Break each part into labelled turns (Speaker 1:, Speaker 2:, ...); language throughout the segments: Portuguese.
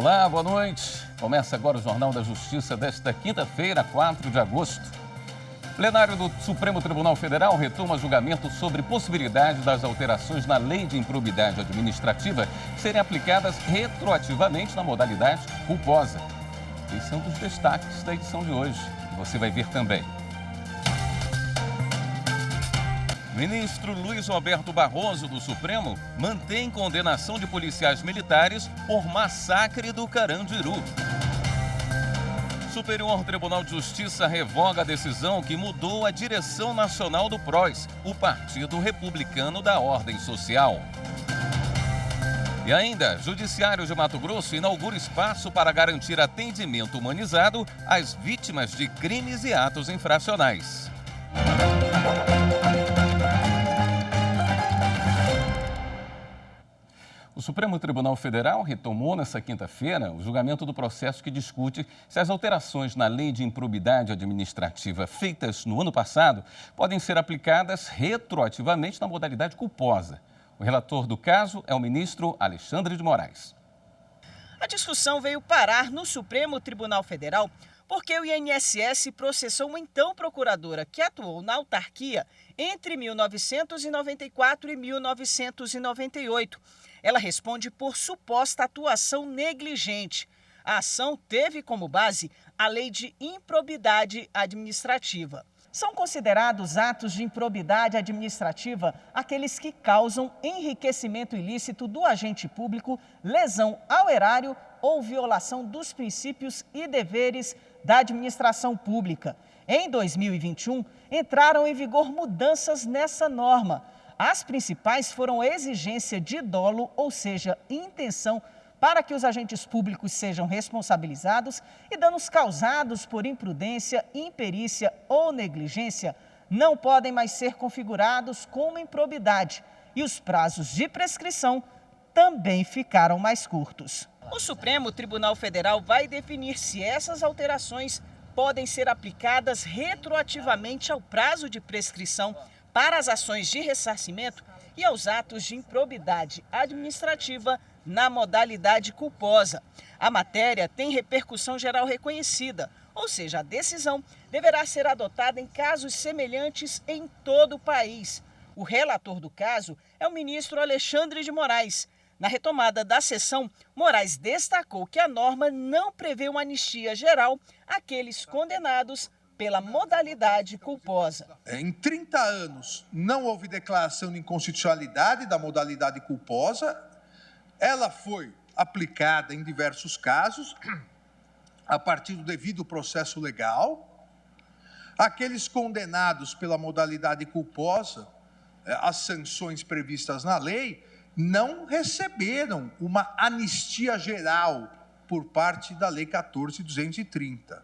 Speaker 1: Olá, boa noite. Começa agora o Jornal da Justiça desta quinta-feira, 4 de agosto. O plenário do Supremo Tribunal Federal retoma julgamento sobre possibilidade das alterações na Lei de Improbidade Administrativa serem aplicadas retroativamente na modalidade culposa. Esse é um dos destaques da edição de hoje, que você vai ver também. Ministro Luiz Roberto Barroso, do Supremo, mantém condenação de policiais militares por massacre do Carandiru. Superior Tribunal de Justiça revoga a decisão que mudou a direção nacional do PROS, o Partido Republicano da Ordem Social. E ainda, Judiciário de Mato Grosso inaugura espaço para garantir atendimento humanizado às vítimas de crimes e atos infracionais. O Supremo Tribunal Federal retomou nesta quinta-feira o julgamento do processo que discute se as alterações na Lei de Improbidade Administrativa feitas no ano passado podem ser aplicadas retroativamente na modalidade culposa. O relator do caso é o ministro Alexandre de Moraes.
Speaker 2: A discussão veio parar no Supremo Tribunal Federal porque o INSS processou uma então procuradora que atuou na autarquia entre 1994 e 1998. Ela responde por suposta atuação negligente. A ação teve como base a Lei de Improbidade Administrativa. São considerados atos de improbidade administrativa aqueles que causam enriquecimento ilícito do agente público, lesão ao erário ou violação dos princípios e deveres da administração pública. Em 2021, entraram em vigor mudanças nessa norma. As principais foram a exigência de dolo, ou seja, intenção para que os agentes públicos sejam responsabilizados e danos causados por imprudência, imperícia ou negligência não podem mais ser configurados como improbidade e os prazos de prescrição também ficaram mais curtos. O Supremo Tribunal Federal vai definir se essas alterações podem ser aplicadas retroativamente ao prazo de prescrição para as ações de ressarcimento e aos atos de improbidade administrativa na modalidade culposa. A matéria tem repercussão geral reconhecida, ou seja, a decisão deverá ser adotada em casos semelhantes em todo o país. O relator do caso é o ministro Alexandre de Moraes. Na retomada da sessão, Moraes destacou que a norma não prevê uma anistia geral àqueles condenados pela modalidade culposa.
Speaker 3: Em 30 anos, não houve declaração de inconstitucionalidade da modalidade culposa. Ela foi aplicada em diversos casos, a partir do devido processo legal. Aqueles condenados pela modalidade culposa, as sanções previstas na lei, não receberam uma anistia geral por parte da Lei 14.230.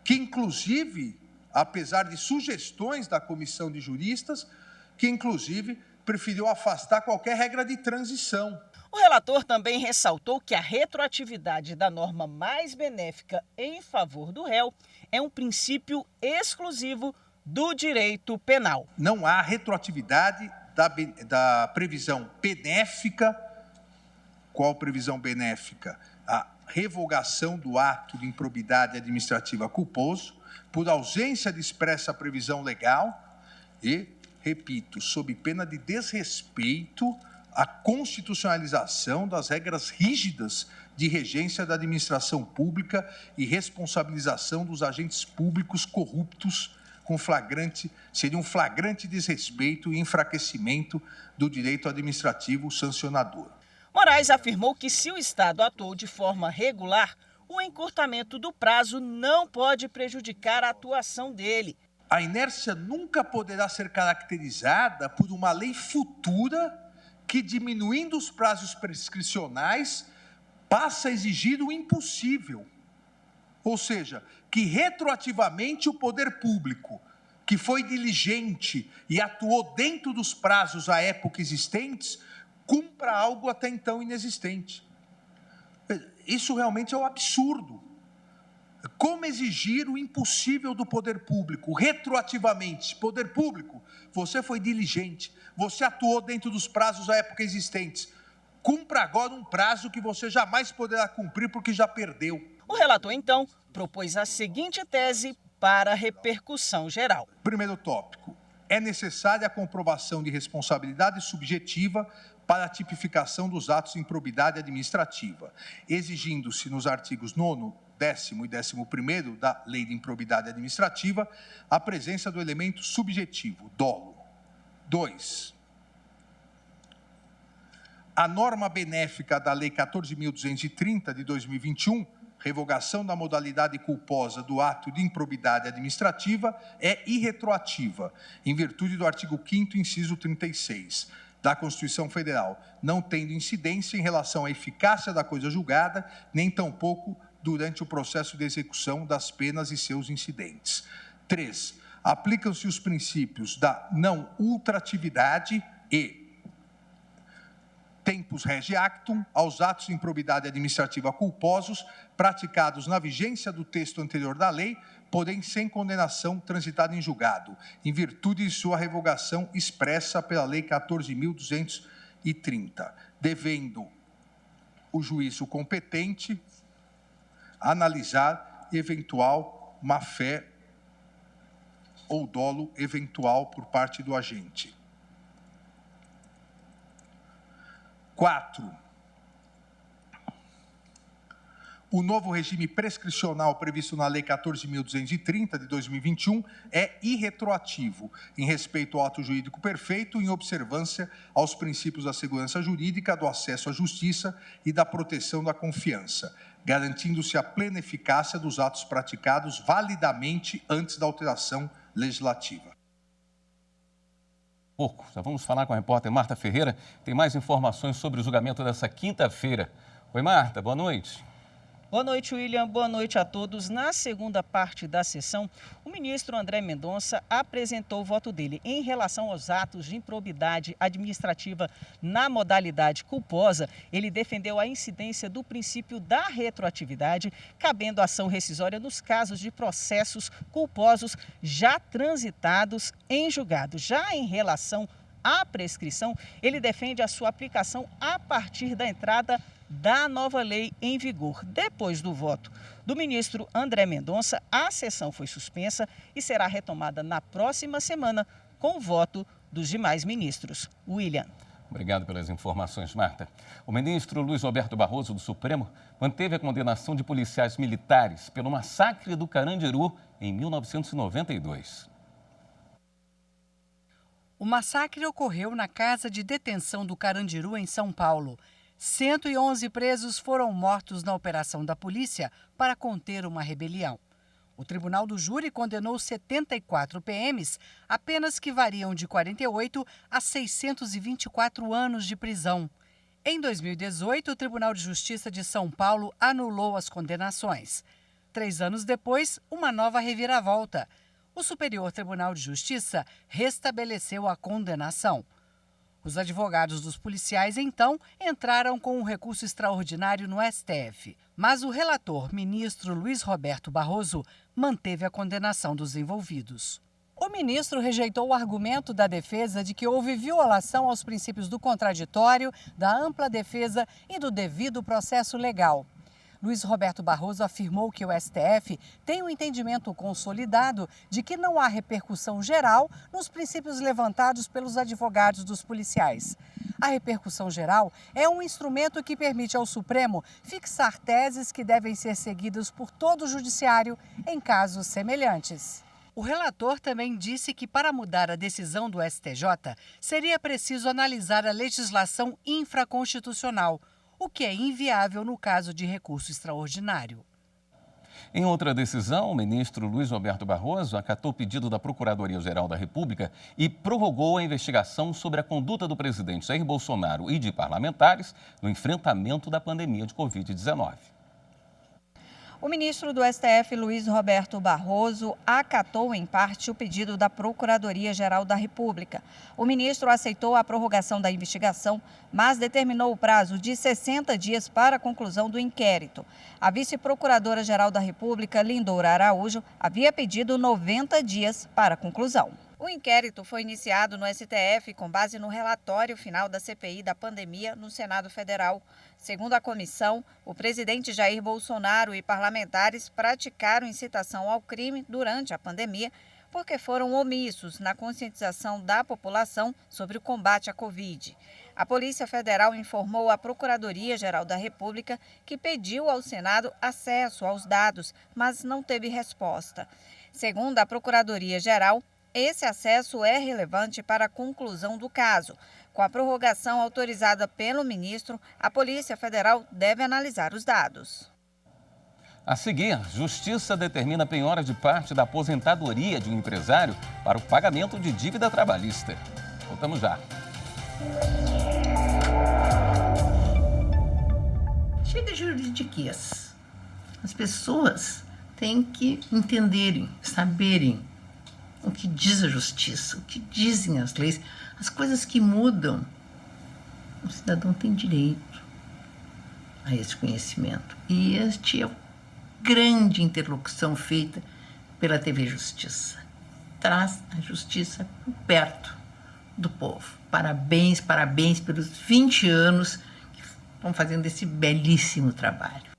Speaker 3: Que inclusive, apesar de sugestões da comissão de juristas, que inclusive preferiu afastar qualquer regra de transição.
Speaker 2: O relator também ressaltou que a retroatividade da norma mais benéfica em favor do réu é um princípio exclusivo do direito penal.
Speaker 3: Não há retroatividade da previsão benéfica. Qual previsão benéfica? A revogação do ato de improbidade administrativa culposo por ausência de expressa previsão legal e, repito, sob pena de desrespeito à constitucionalização das regras rígidas de regência da administração pública e responsabilização dos agentes públicos corruptos seria um flagrante desrespeito e enfraquecimento do direito administrativo sancionador.
Speaker 2: Moraes afirmou que se o Estado atuou de forma regular, o encurtamento do prazo não pode prejudicar a atuação dele.
Speaker 3: A inércia nunca poderá ser caracterizada por uma lei futura que, diminuindo os prazos prescricionais, passa a exigir o impossível. Ou seja, que retroativamente o poder público, que foi diligente e atuou dentro dos prazos à época existentes, cumpra algo até então inexistente. Isso realmente é um absurdo. Como exigir o impossível do poder público, retroativamente? Poder público, você foi diligente, você atuou dentro dos prazos à época existentes. Cumpra agora um prazo que você jamais poderá cumprir porque já perdeu.
Speaker 2: O relator, então, propôs a seguinte tese para a repercussão geral.
Speaker 3: Primeiro tópico. É necessária a comprovação de responsabilidade subjetiva para a tipificação dos atos de improbidade administrativa, exigindo-se nos artigos 9º, 10º e 11º da Lei de Improbidade Administrativa a presença do elemento subjetivo, dolo. 2. A norma benéfica da Lei 14.230 de 2021, revogação da modalidade culposa do ato de improbidade administrativa, é irretroativa, em virtude do artigo 5º, inciso 36, da Constituição Federal, não tendo incidência em relação à eficácia da coisa julgada, nem tampouco durante o processo de execução das penas e seus incidentes. 3. Aplicam-se os princípios da não ultratividade e tempus regi actum aos atos de improbidade administrativa culposos praticados na vigência do texto anterior da lei, porém sem condenação transitada em julgado, em virtude de sua revogação expressa pela Lei 14.230, devendo o juízo competente analisar eventual má-fé ou dolo eventual por parte do agente. 4. O novo regime prescricional previsto na Lei 14.230 de 2021 é irretroativo em respeito ao ato jurídico perfeito em observância aos princípios da segurança jurídica, do acesso à justiça e da proteção da confiança, garantindo-se a plena eficácia dos atos praticados validamente antes da alteração legislativa.
Speaker 1: Pouco. Já vamos falar com a repórter Marta Ferreira. Tem mais informações sobre o julgamento dessa quinta-feira. Oi, Marta, boa noite.
Speaker 2: Boa noite, William. Boa noite a todos. Na segunda parte da sessão, o ministro André Mendonça apresentou o voto dele em relação aos atos de improbidade administrativa na modalidade culposa. Ele defendeu a incidência do princípio da retroatividade, cabendo ação rescisória nos casos de processos culposos já transitados em julgado. Já em relação à prescrição, ele defende a sua aplicação a partir da entrada da nova lei em vigor. Depois do voto do ministro André Mendonça, a sessão foi suspensa e será retomada na próxima semana com o voto dos demais ministros. William.
Speaker 1: Obrigado pelas informações, Marta. O ministro Luiz Roberto Barroso, do Supremo, manteve a condenação de policiais militares pelo massacre do Carandiru em 1992.
Speaker 4: O massacre ocorreu na casa de detenção do Carandiru, em São Paulo. 111 presos foram mortos na operação da polícia para conter uma rebelião. O Tribunal do Júri condenou 74 PMs a penas que variam de 48 a 624 anos de prisão. Em 2018, o Tribunal de Justiça de São Paulo anulou as condenações. 3 anos depois, uma nova reviravolta. O Superior Tribunal de Justiça restabeleceu a condenação. Os advogados dos policiais, então, entraram com um recurso extraordinário no STF. Mas o relator, ministro Luiz Roberto Barroso, manteve a condenação dos envolvidos. O ministro rejeitou o argumento da defesa de que houve violação aos princípios do contraditório, da ampla defesa e do devido processo legal. Luiz Roberto Barroso afirmou que o STF tem um entendimento consolidado de que não há repercussão geral nos princípios levantados pelos advogados dos policiais. A repercussão geral é um instrumento que permite ao Supremo fixar teses que devem ser seguidas por todo o judiciário em casos semelhantes. O relator também disse que para mudar a decisão do STJ seria preciso analisar a legislação infraconstitucional, o que é inviável no caso de recurso extraordinário.
Speaker 1: Em outra decisão, o ministro Luiz Roberto Barroso acatou o pedido da Procuradoria-Geral da República e prorrogou a investigação sobre a conduta do presidente Jair Bolsonaro e de parlamentares no enfrentamento da pandemia de Covid-19.
Speaker 5: O ministro do STF, Luiz Roberto Barroso, acatou em parte o pedido da Procuradoria-Geral da República. O ministro aceitou a prorrogação da investigação, mas determinou o prazo de 60 dias para a conclusão do inquérito. A vice-procuradora-geral da República, Lindora Araújo, havia pedido 90 dias para a conclusão.
Speaker 6: O
Speaker 5: O inquérito foi iniciado no STF com base no relatório final da CPI da pandemia no Senado Federal. Segundo a comissão, o presidente Jair Bolsonaro e parlamentares praticaram incitação ao crime durante a pandemia porque foram omissos na conscientização da população sobre o combate à Covid. A Polícia Federal informou à Procuradoria-Geral da República que pediu ao Senado acesso aos dados, mas não teve resposta. Segundo a Procuradoria-Geral, esse acesso é relevante para a conclusão do caso. Com a prorrogação autorizada pelo ministro, a Polícia Federal deve analisar os dados.
Speaker 1: A seguir, Justiça determina penhora de parte da aposentadoria de um empresário para o pagamento de dívida trabalhista. Voltamos já.
Speaker 6: Chega de juridiquês. As pessoas têm que entenderem, saberem o que diz a justiça, o que dizem as leis, as coisas que mudam. O cidadão tem direito a esse conhecimento. E este é o grande interlocução feita pela TV Justiça. Traz a justiça perto do povo. Parabéns, parabéns pelos 20 anos que estão fazendo esse belíssimo trabalho.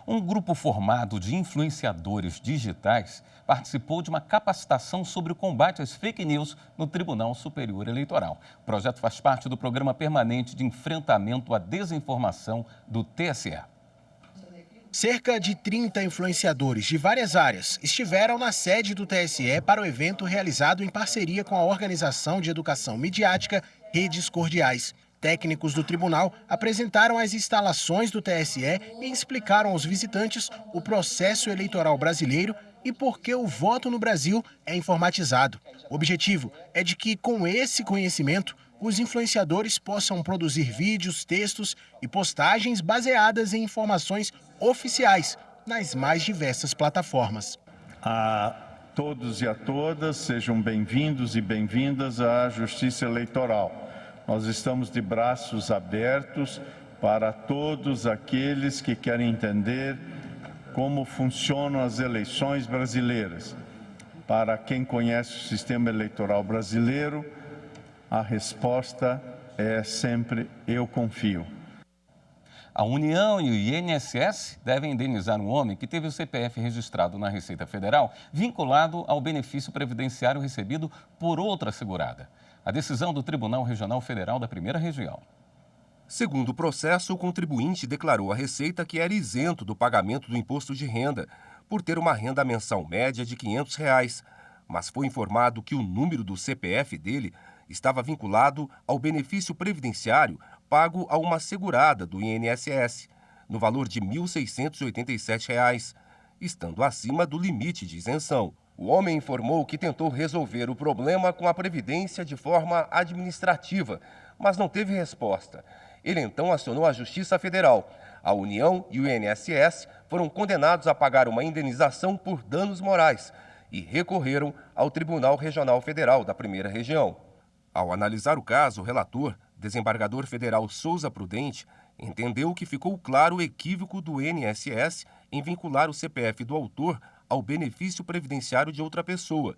Speaker 1: Um grupo formado de influenciadores digitais participou de uma capacitação sobre o combate às fake news no Tribunal Superior Eleitoral. O projeto faz parte do Programa Permanente de Enfrentamento à Desinformação do TSE.
Speaker 7: Cerca de 30 influenciadores de várias áreas estiveram na sede do TSE para o evento realizado em parceria com a Organização de Educação Midiática Redes Cordiais. Técnicos do tribunal apresentaram as instalações do TSE e explicaram aos visitantes o processo eleitoral brasileiro e por que o voto no Brasil é informatizado. O objetivo é de que, com esse conhecimento, os influenciadores possam produzir vídeos, textos e postagens baseadas em informações oficiais nas mais diversas plataformas.
Speaker 8: A todos e a todas, sejam bem-vindos e bem-vindas à Justiça Eleitoral. Nós estamos de braços abertos para todos aqueles que querem entender como funcionam as eleições brasileiras. Para quem conhece o sistema eleitoral brasileiro, a resposta é sempre: eu confio.
Speaker 1: A União e o INSS devem indenizar um homem que teve o CPF registrado na Receita Federal vinculado ao benefício previdenciário recebido por outra segurada. A decisão do Tribunal Regional Federal da Primeira Região.
Speaker 9: Segundo o processo, o contribuinte declarou à Receita que era isento do pagamento do imposto de renda, por ter uma renda mensal média de R$ 500, mas foi informado que o número do CPF dele estava vinculado ao benefício previdenciário pago a uma segurada do INSS, no valor de R$ 1.687, estando acima do limite de isenção. O homem informou que tentou resolver o problema com a Previdência de forma administrativa, mas não teve resposta. Ele então acionou a Justiça Federal. A União e o INSS foram condenados a pagar uma indenização por danos morais e recorreram ao Tribunal Regional Federal da Primeira Região. Ao analisar o caso, o relator, desembargador federal Souza Prudente, entendeu que ficou claro o equívoco do INSS em vincular o CPF do autor ao benefício previdenciário de outra pessoa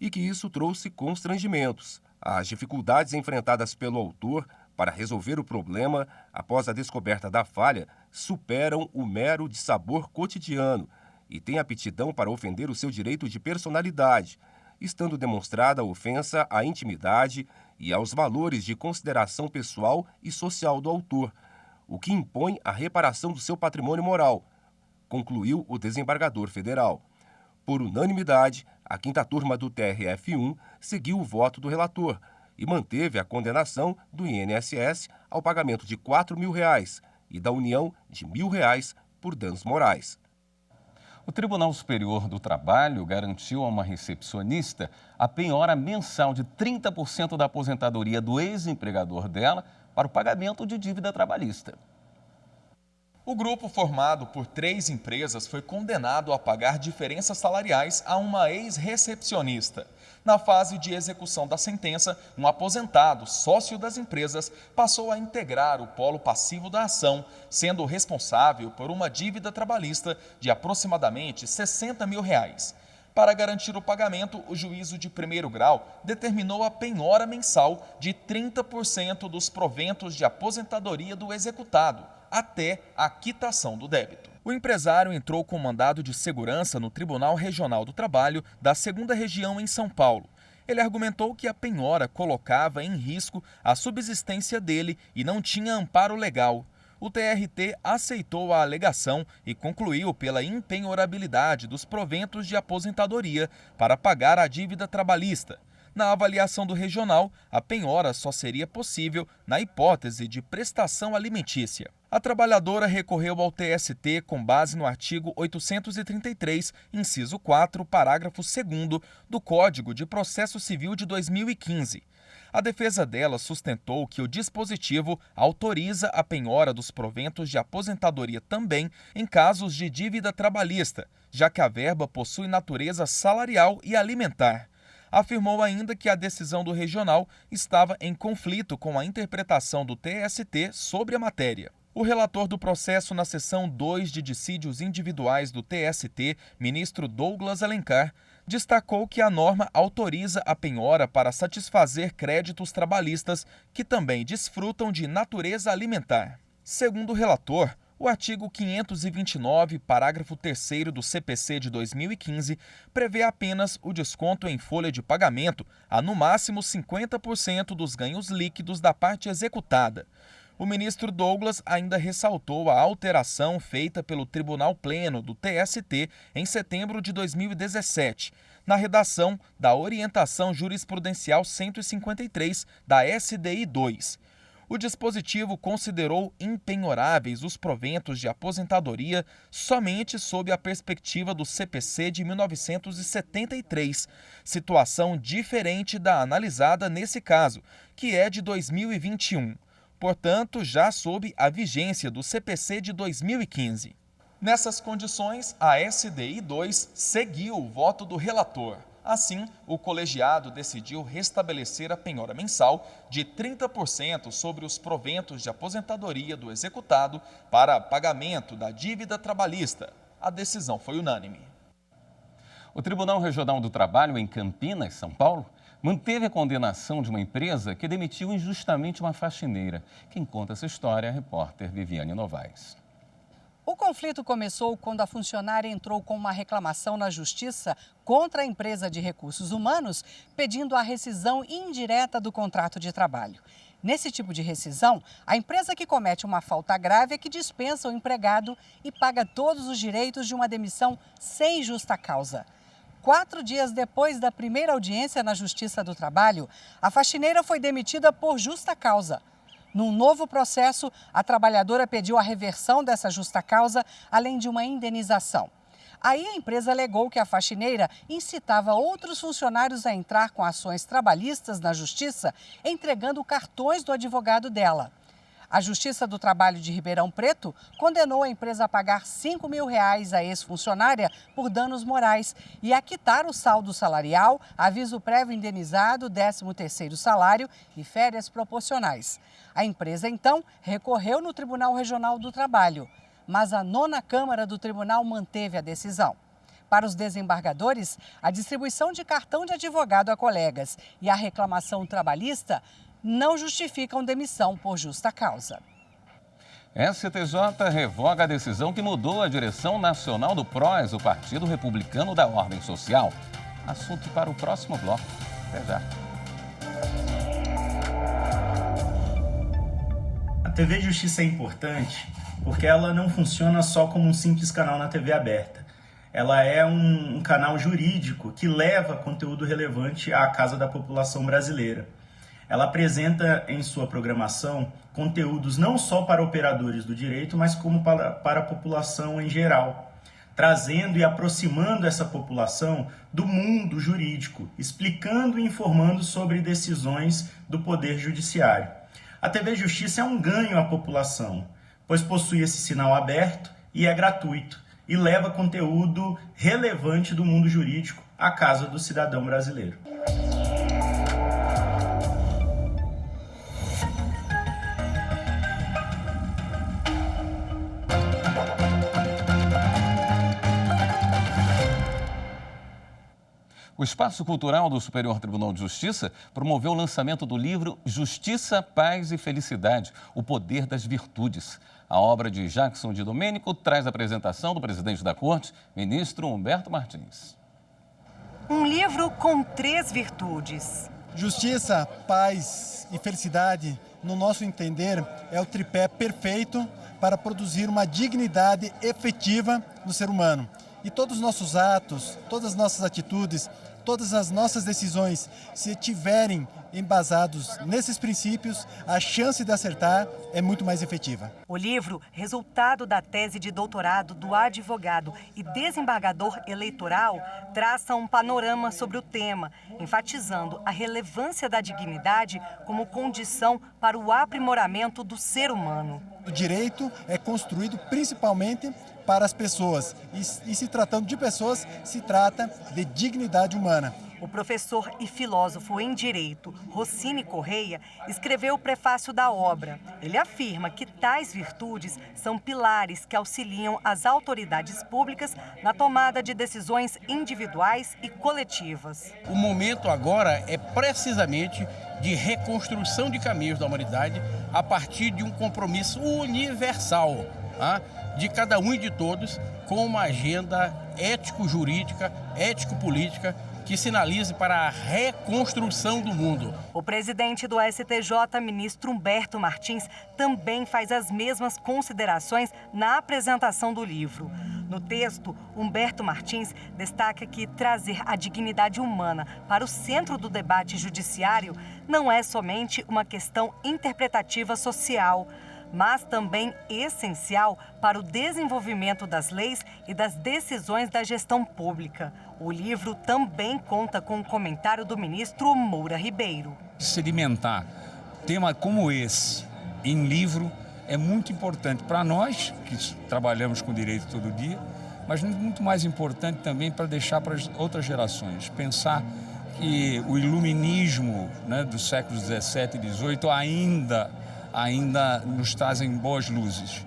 Speaker 9: e que isso trouxe constrangimentos. As dificuldades enfrentadas pelo autor para resolver o problema após a descoberta da falha superam o mero dissabor cotidiano e têm aptidão para ofender o seu direito de personalidade, estando demonstrada a ofensa à intimidade e aos valores de consideração pessoal e social do autor, o que impõe a reparação do seu patrimônio moral, concluiu o desembargador federal. Por unanimidade, a quinta turma do TRF1 seguiu o voto do relator e manteve a condenação do INSS ao pagamento de R$ 4.000 e da União de R$ 1.000 por danos morais.
Speaker 1: O Tribunal Superior do Trabalho garantiu a uma recepcionista a penhora mensal de 30% da aposentadoria do ex-empregador dela para o pagamento de dívida trabalhista.
Speaker 10: O grupo, formado por 3 empresas, foi condenado a pagar diferenças salariais a uma ex-recepcionista. Na fase de execução da sentença, um aposentado, sócio das empresas, passou a integrar o polo passivo da ação, sendo responsável por uma dívida trabalhista de aproximadamente R$60 mil. Para garantir o pagamento, o juízo de primeiro grau determinou a penhora mensal de 30% dos proventos de aposentadoria do executado, até a quitação do débito. O empresário entrou com mandado de segurança no Tribunal Regional do Trabalho da 2ª Região em São Paulo. Ele argumentou que a penhora colocava em risco a subsistência dele e não tinha amparo legal. O TRT aceitou a alegação e concluiu pela impenhorabilidade dos proventos de aposentadoria para pagar a dívida trabalhista. Na avaliação do regional, a penhora só seria possível na hipótese de prestação alimentícia. A trabalhadora recorreu ao TST com base no artigo 833, inciso 4, parágrafo 2º do Código de Processo Civil de 2015. A defesa dela sustentou que o dispositivo autoriza a penhora dos proventos de aposentadoria também em casos de dívida trabalhista, já que a verba possui natureza salarial e alimentar. Afirmou ainda que a decisão do regional estava em conflito com a interpretação do TST sobre a matéria. O relator do processo na seção 2 de dissídios individuais do TST, ministro Douglas Alencar, destacou que a norma autoriza a penhora para satisfazer créditos trabalhistas que também desfrutam de natureza alimentar. Segundo o relator, o artigo 529, parágrafo 3º do CPC de 2015, prevê apenas o desconto em folha de pagamento a, no máximo, 50% dos ganhos líquidos da parte executada. O ministro Douglas ainda ressaltou a alteração feita pelo Tribunal Pleno do TST em setembro de 2017, na redação da Orientação Jurisprudencial 153 da SDI 2. O dispositivo considerou impenhoráveis os proventos de aposentadoria somente sob a perspectiva do CPC de 1973, situação diferente da analisada nesse caso, que é de 2021. Portanto, já sob a vigência do CPC de 2015. Nessas condições, a SDI 2 seguiu o voto do relator. Assim, o colegiado decidiu restabelecer a penhora mensal de 30% sobre os proventos de aposentadoria do executado para pagamento da dívida trabalhista. A decisão foi unânime.
Speaker 1: O Tribunal Regional do Trabalho em Campinas, São Paulo, manteve a condenação de uma empresa que demitiu injustamente uma faxineira. Quem conta essa história é a repórter Viviane Novaes.
Speaker 4: O conflito começou quando a funcionária entrou com uma reclamação na Justiça contra a empresa de recursos humanos, pedindo a rescisão indireta do contrato de trabalho. Nesse tipo de rescisão, a empresa que comete uma falta grave é que dispensa o empregado e paga todos os direitos de uma demissão sem justa causa. 4 dias depois da primeira audiência na Justiça do Trabalho, a faxineira foi demitida por justa causa. Num novo processo, a trabalhadora pediu a reversão dessa justa causa, além de uma indenização. Aí a empresa alegou que a faxineira incitava outros funcionários a entrar com ações trabalhistas na Justiça, entregando cartões do advogado dela. A Justiça do Trabalho de Ribeirão Preto condenou a empresa a pagar R$5 mil à ex-funcionária por danos morais e a quitar o saldo salarial, aviso prévio indenizado, 13º salário e férias proporcionais. A empresa, então, recorreu no Tribunal Regional do Trabalho, mas a 9ª Câmara do Tribunal manteve a decisão. Para os desembargadores, a distribuição de cartão de advogado a colegas e a reclamação trabalhista não justificam demissão por justa causa.
Speaker 1: STJ revoga a decisão que mudou a direção nacional do PROS, o Partido Republicano da Ordem Social. Assunto para o próximo bloco. Até já.
Speaker 11: A TV Justiça é importante porque ela não funciona só como um simples canal na TV aberta. Ela é um canal jurídico que leva conteúdo relevante à casa da população brasileira. Ela apresenta em sua programação conteúdos não só para operadores do direito, mas como para a população em geral, trazendo e aproximando essa população do mundo jurídico, explicando e informando sobre decisões do Poder Judiciário. A TV Justiça é um ganho à população, pois possui esse sinal aberto e é gratuito, e leva conteúdo relevante do mundo jurídico à casa do cidadão brasileiro.
Speaker 1: O Espaço Cultural do Superior Tribunal de Justiça promoveu o lançamento do livro Justiça, Paz e Felicidade, o Poder das Virtudes. A obra de Jackson de Domênico traz a apresentação do presidente da Corte, ministro Humberto Martins.
Speaker 12: Um livro com 3 virtudes.
Speaker 13: Justiça, paz e felicidade, no nosso entender, é o tripé perfeito para produzir uma dignidade efetiva no ser humano. E todos os nossos atos, todas as nossas atitudes, todas as nossas decisões, se tiverem embasados nesses princípios, a chance de acertar é muito mais efetiva.
Speaker 12: O livro, resultado da tese de doutorado do advogado e desembargador eleitoral, traça um panorama sobre o tema, enfatizando a relevância da dignidade como condição para o aprimoramento do ser humano.
Speaker 13: O direito é construído principalmente para as pessoas e se tratando de pessoas, se trata de dignidade humana.
Speaker 12: O professor e filósofo em Direito, Rossini Correia, escreveu o prefácio da obra. Ele afirma que tais virtudes são pilares que auxiliam as autoridades públicas na tomada de decisões individuais e coletivas.
Speaker 14: O momento agora é precisamente de reconstrução de caminhos da humanidade a partir de um compromisso universal, de cada um e de todos, com uma agenda ético-jurídica, ético-política, que sinalize para a reconstrução do mundo.
Speaker 12: O presidente do STJ, ministro Humberto Martins, também faz as mesmas considerações na apresentação do livro. No texto, Humberto Martins destaca que trazer a dignidade humana para o centro do debate judiciário não é somente uma questão interpretativa social, mas também essencial para o desenvolvimento das leis e das decisões da gestão pública. O livro também conta com um comentário do ministro Moura Ribeiro.
Speaker 15: Sedimentar tema como esse em livro é muito importante para nós, que trabalhamos com direito todo dia, mas muito mais importante também para deixar para as outras gerações. Pensar que o iluminismo, dos séculos XVII e XVIII ainda nos trazem boas luzes.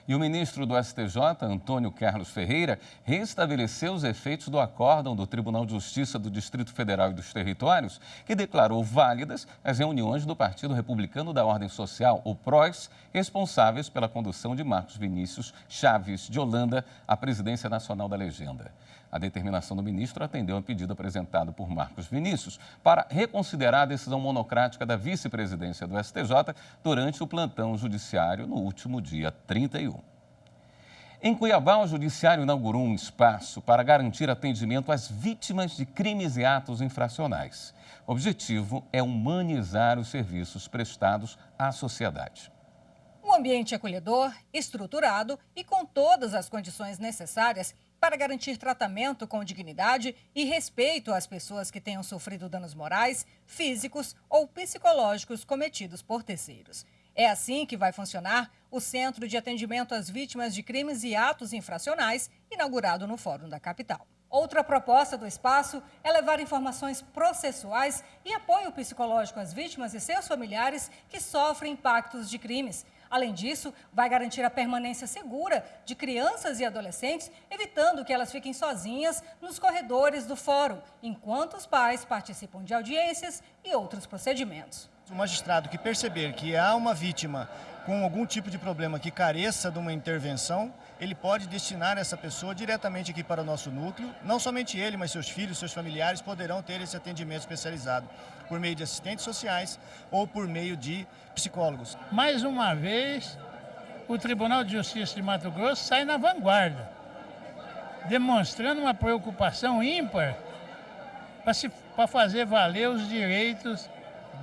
Speaker 1: E o ministro do STJ, Antônio Carlos Ferreira, restabeleceu os efeitos do acórdão do Tribunal de Justiça do Distrito Federal e dos Territórios, que declarou válidas as reuniões do Partido Republicano da Ordem Social, o PROS, responsáveis pela condução de Marcos Vinícius Chaves de Holanda à presidência nacional da legenda. A determinação do ministro atendeu a pedido apresentado por Marcos Vinícius para reconsiderar a decisão monocrática da vice-presidência do STJ durante o plantão judiciário no último dia 31. Em Cuiabá, o Judiciário inaugurou um espaço para garantir atendimento às vítimas de crimes e atos infracionais. O objetivo é humanizar os serviços prestados à sociedade.
Speaker 16: Um ambiente acolhedor, estruturado e com todas as condições necessárias para garantir tratamento com dignidade e respeito às pessoas que tenham sofrido danos morais, físicos ou psicológicos cometidos por terceiros. É assim que vai funcionar o Centro de Atendimento às Vítimas de Crimes e Atos Infracionais, inaugurado no Fórum da capital. Outra proposta do espaço é levar informações processuais e apoio psicológico às vítimas e seus familiares que sofrem impactos de crimes. Além disso, vai garantir a permanência segura de crianças e adolescentes, evitando que elas fiquem sozinhas nos corredores do fórum, enquanto os pais participam de audiências e outros procedimentos.
Speaker 17: O magistrado que perceber que há uma vítima com algum tipo de problema que careça de uma intervenção, ele pode destinar essa pessoa diretamente aqui para o nosso núcleo. Não somente ele, mas seus filhos, seus familiares poderão ter esse atendimento especializado por meio de assistentes sociais ou por meio de psicólogos.
Speaker 18: Mais uma vez, o Tribunal de Justiça de Mato Grosso sai na vanguarda, demonstrando uma preocupação ímpar para fazer valer os direitos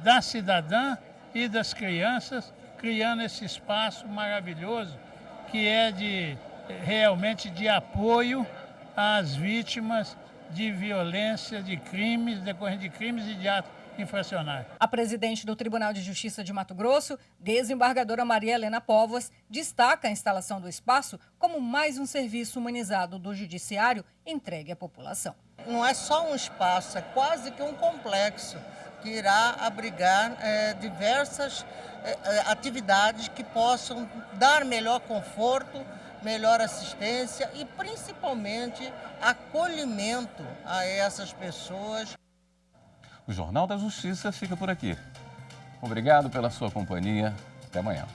Speaker 18: da cidadã e das crianças, criando esse espaço maravilhoso que é realmente de apoio às vítimas de violência, de crimes, decorrente de crimes e de atos infracionais.
Speaker 16: A presidente do Tribunal de Justiça de Mato Grosso, desembargadora Maria Helena Póvoas, destaca a instalação do espaço como mais um serviço humanizado do judiciário entregue à população.
Speaker 19: Não é só um espaço, é quase que um complexo que irá abrigar diversas atividades que possam dar melhor conforto, melhor assistência e principalmente acolhimento a essas pessoas.
Speaker 1: O Jornal da Justiça fica por aqui. Obrigado pela sua companhia. Até amanhã.